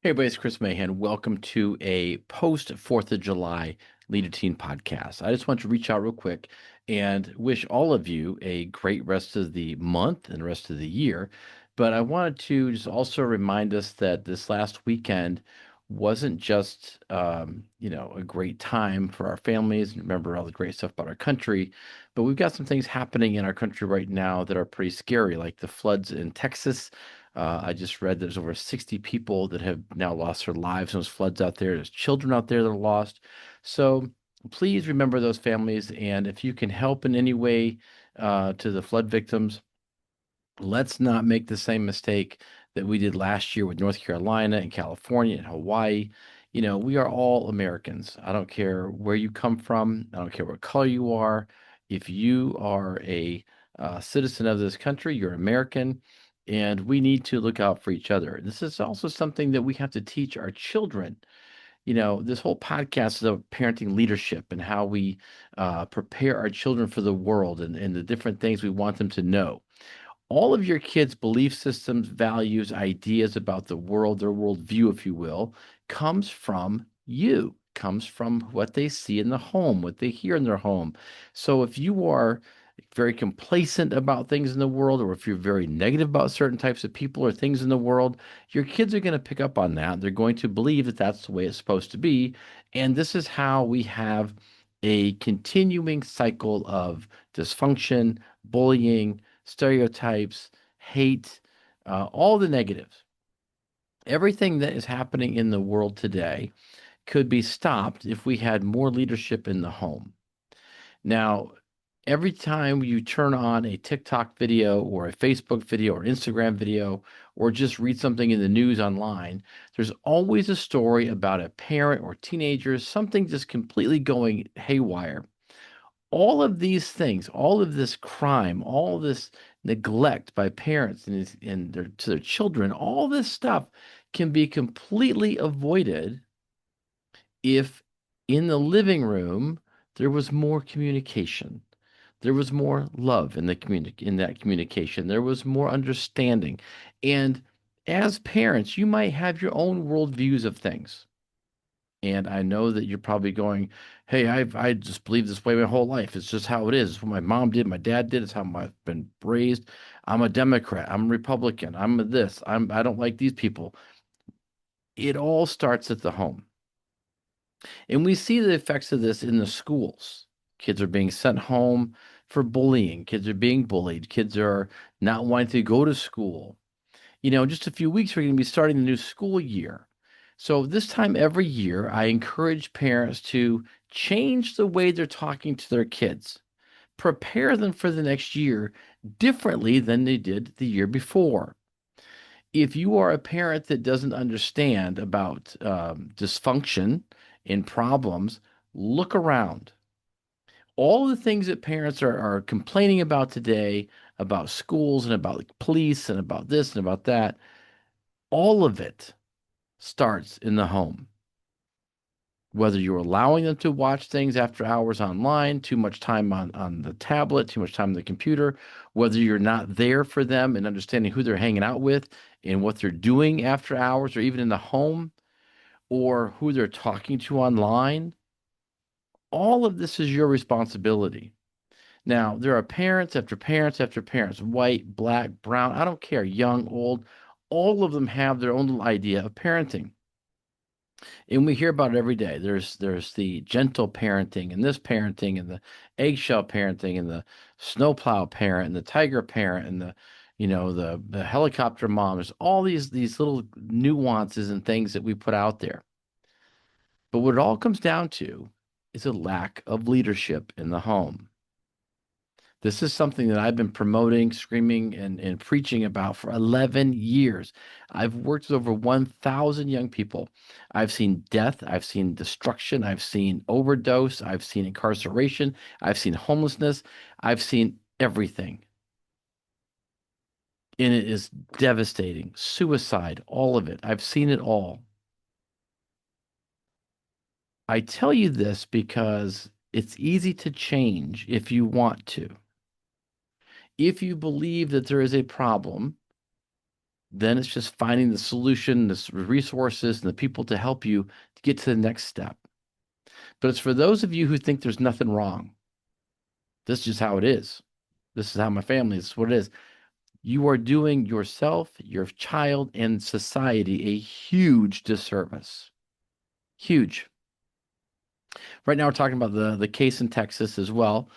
Hey, everybody, it's Chris Mahan. Welcome to a post 4th of July Leader Teen podcast. I just want to reach out real quick and wish all of you a great rest of the month and the rest of the year. But I wanted to just also remind us that this last weekend wasn't just, a great time for our families and remember all the great stuff about our country, but we've got some things happening in our country right now that are pretty scary, like the floods in Texas. I just read there's over 60 people that have now lost their lives in those floods out there. There's children out there that are lost. So please remember those families. And if you can help in any way to the flood victims, let's not make the same mistake that we did last year with North Carolina and California and Hawaii. We are all Americans. I don't care where you come from. I don't care what color you are. If you are a citizen of this country, you're American, and we need to look out for each other. This is also something that we have to teach our children. This whole podcast is about parenting leadership and how we prepare our children for the world and the different things we want them to know. All of your kids' belief systems, values, ideas about the world, their worldview, if you will, comes from you, comes from what they see in the home, what they hear in their home. So if you are very complacent about things in the world, or if you're very negative about certain types of people or things in the world, your kids are going to pick up on that. They're going to believe that that's the way it's supposed to be. And this is how we have a continuing cycle of dysfunction, bullying, stereotypes, hate, all the negatives. Everything that is happening in the world today could be stopped if we had more leadership in the home. Now, every time you turn on a TikTok video or a Facebook video or Instagram video or just read something in the news online, there's always a story about a parent or teenager, something just completely going haywire. All of these things, all of this crime, all this neglect by parents to their children, all this stuff can be completely avoided if in the living room there was more communication. There was more love in that communication. There was more understanding. And as parents, you might have your own worldviews of things. And I know that you're probably going, "Hey, I just believe this way my whole life. It's just how it is. It's what my mom did, my dad did. It's how I've been raised. I'm a Democrat. I'm a Republican. I'm a this. I don't like these people." It all starts at the home. And we see the effects of this in the schools. Kids are being sent home for bullying. Kids are being bullied. Kids are not wanting to go to school. In just a few weeks, we're going to be starting the new school year. So, this time every year, I encourage parents to change the way they're talking to their kids, prepare them for the next year differently than they did the year before. If you are a parent that doesn't understand about dysfunction and problems, look around. All the things that parents are complaining about today, about schools and about police and about this and about that, all of it starts in the home. Whether you're allowing them to watch things after hours online, too much time on the tablet, too much time on the computer, whether you're not there for them and understanding who they're hanging out with and what they're doing after hours or even in the home, or who they're talking to online, all of this is your responsibility. Now, there are parents after parents after parents, white, black, brown, I don't care, young, old, all of them have their own little idea of parenting. And we hear about it every day. There's the gentle parenting and this parenting and the eggshell parenting and the snowplow parent and the tiger parent and the helicopter mom. There's all these little nuances and things that we put out there. But what it all comes down to is a lack of leadership in the home. This is something that I've been promoting, screaming, and preaching about for 11 years. I've worked with over 1,000 young people. I've seen death, I've seen destruction, I've seen overdose, I've seen incarceration, I've seen homelessness, I've seen everything. And it is devastating. Suicide, all of it. I've seen it all. I tell you this because it's easy to change if you want to. If you believe that there is a problem, Then it's just finding the solution, the resources, and the people to help you to get to the next step. But it's for those of you who think there's nothing wrong. This is just how it is. This is how my family is. This is what it is. You are doing yourself, your child, and society a huge disservice. Huge. Right now, we're talking about the case in Texas as well,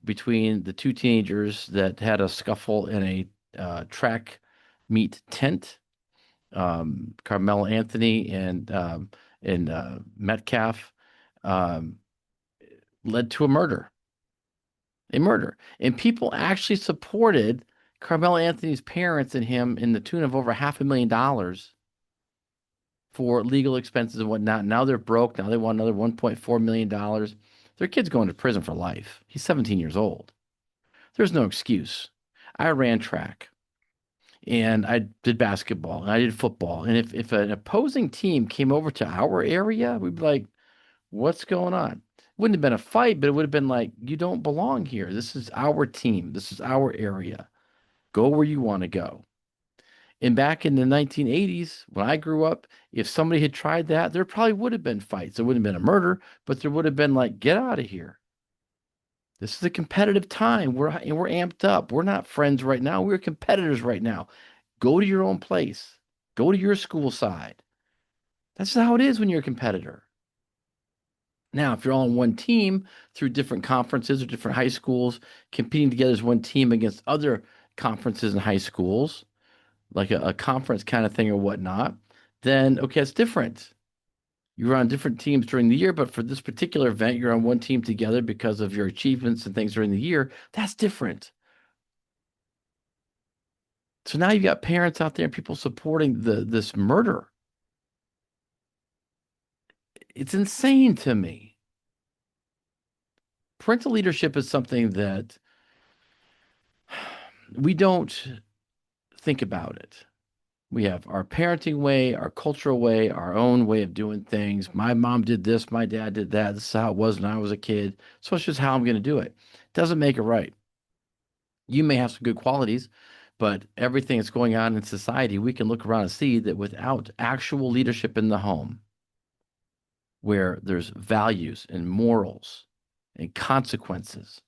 between the two teenagers that had a scuffle in a track meet tent. Carmelo Anthony and Metcalf um, led to a murder, and people actually supported Carmelo Anthony's parents and him in the tune of over $500,000 for legal expenses and whatnot. Now they're broke. Now they want another $1.4 million. Their kid's going to prison for life. He's 17 years old. There's no excuse. I ran track and I did basketball and I did football. And if an opposing team came over to our area, we'd be like, what's going on? Wouldn't have been a fight, but it would have been like, you don't belong here. This is our team. This is our area. Go where you want to go. And back in the 1980s, when I grew up, if somebody had tried that, there probably would have been fights. There wouldn't have been a murder, but there would have been like, get out of here. This is a competitive time. We're amped up. We're not friends right now. We're competitors right now. Go to your own place. Go to your school side. That's how it is when you're a competitor. Now, if you're all on one team through different conferences or different high schools, competing together as one team against other conferences and high schools, like a conference kind of thing or whatnot, then okay, it's different. You're on different teams during the year, but for this particular event, you're on one team together because of your achievements and things during the year. That's different. So now you've got parents out there and people supporting this murder. It's insane to me. Parental leadership is something that we don't think about it. We have our parenting way, our cultural way, our own way of doing things. My mom did this, my dad did that. This is how it was when I was a kid. So it's just how I'm going to do it. Doesn't make it right. You may have some good qualities, but everything that's going on in society, we can look around and see that without actual leadership in the home, where there's values and morals and consequences,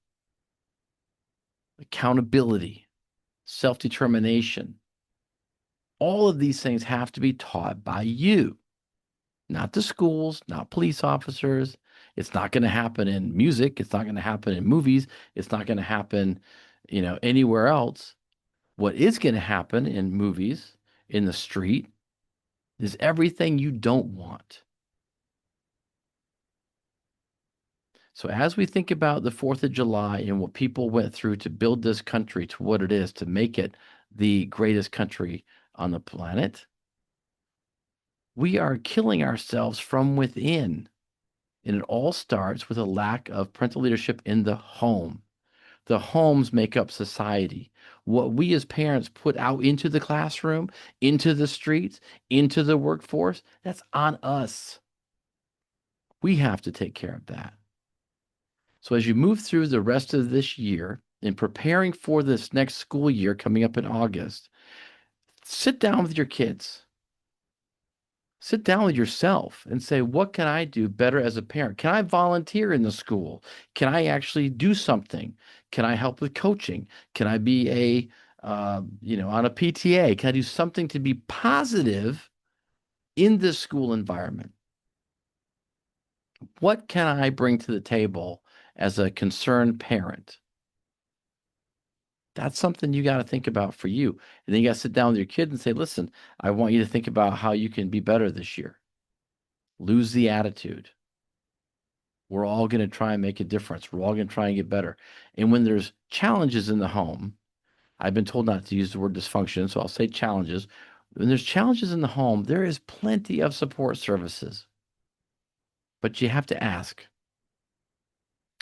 accountability, self determination, all of these things have to be taught by you, not the schools, not police officers. It's not going to happen in music. It's not going to happen in movies. It's not going to happen, anywhere else. What is going to happen in movies, in the street, is everything you don't want. So as we think about the 4th of July and what people went through to build this country to what it is, to make it the greatest country on the planet, we are killing ourselves from within. And it all starts with a lack of parental leadership in the home. The homes make up society. What we as parents put out into the classroom, into the streets, into the workforce, that's on us. We have to take care of that. So as you move through the rest of this year in preparing for this next school year coming up in August, sit down with your kids. Sit down with yourself and say, what can I do better as a parent? Can I volunteer in the school? Can I actually do something? Can I help with coaching? Can I be on a PTA? Can I do something to be positive in this school environment? What can I bring to the table as a concerned parent? That's something you got to think about for you. And then you got to sit down with your kid and say, listen, I want you to think about how you can be better this year. Lose the attitude. We're all going to try and make a difference. We're all going to try and get better. And when there's challenges in the home, I've been told not to use the word dysfunction, so I'll say challenges. When there's challenges in the home, there is plenty of support services. But you have to ask.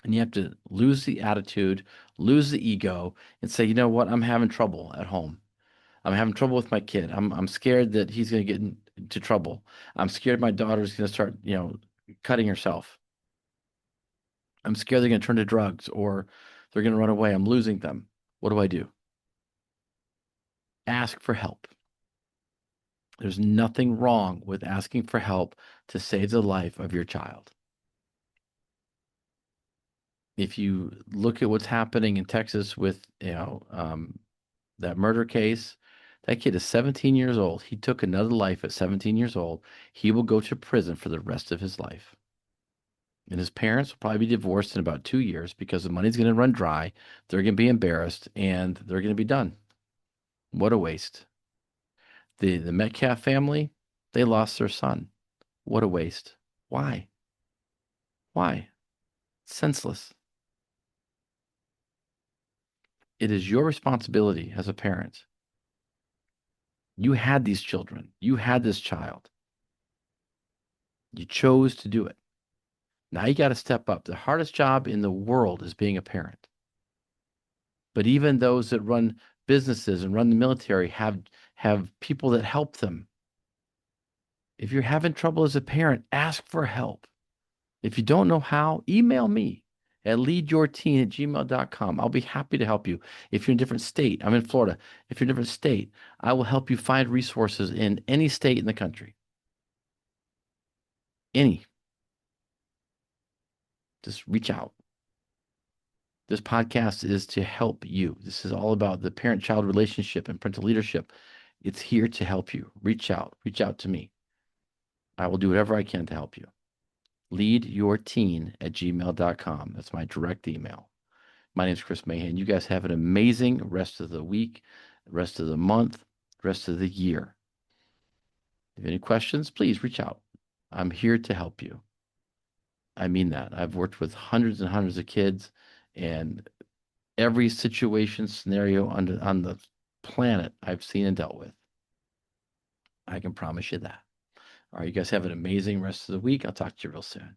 And you have to lose the attitude, lose the ego, and say, you know what? I'm having trouble at home. I'm having trouble with my kid. I'm scared that he's going to get into trouble. I'm scared my daughter's going to start, cutting herself. I'm scared they're going to turn to drugs or they're going to run away. I'm losing them. What do I do? Ask for help. There's nothing wrong with asking for help to save the life of your child. If you look at what's happening in Texas with, that murder case, that kid is 17 years old. He took another life at 17 years old. He will go to prison for the rest of his life. And his parents will probably be divorced in about 2 years because the money's going to run dry. They're going to be embarrassed and they're going to be done. What a waste. The Metcalf family, they lost their son. What a waste. Why? Why? Senseless. It is your responsibility as a parent. You had these children. You had this child. You chose to do it. Now you got to step up. The hardest job in the world is being a parent. But even those that run businesses and run the military have people that help them. If you're having trouble as a parent, ask for help. If you don't know how, email me at leadyourteen@gmail.com. I'll be happy to help you. If you're in a different state, I'm in Florida. If you're in a different state, I will help you find resources in any state in the country. Any. Just reach out. This podcast is to help you. This is all about the parent-child relationship and parental leadership. It's here to help you. Reach out. Reach out to me. I will do whatever I can to help you. Leadyourteen@gmail.com. That's my direct email. My name is Chris Mahan. You guys have an amazing rest of the week, rest of the month, rest of the year. If you have any questions, please reach out. I'm here to help you. I mean that. I've worked with hundreds and hundreds of kids, and every situation, scenario on the planet I've seen and dealt with. I can promise you that. All right, you guys have an amazing rest of the week. I'll talk to you real soon.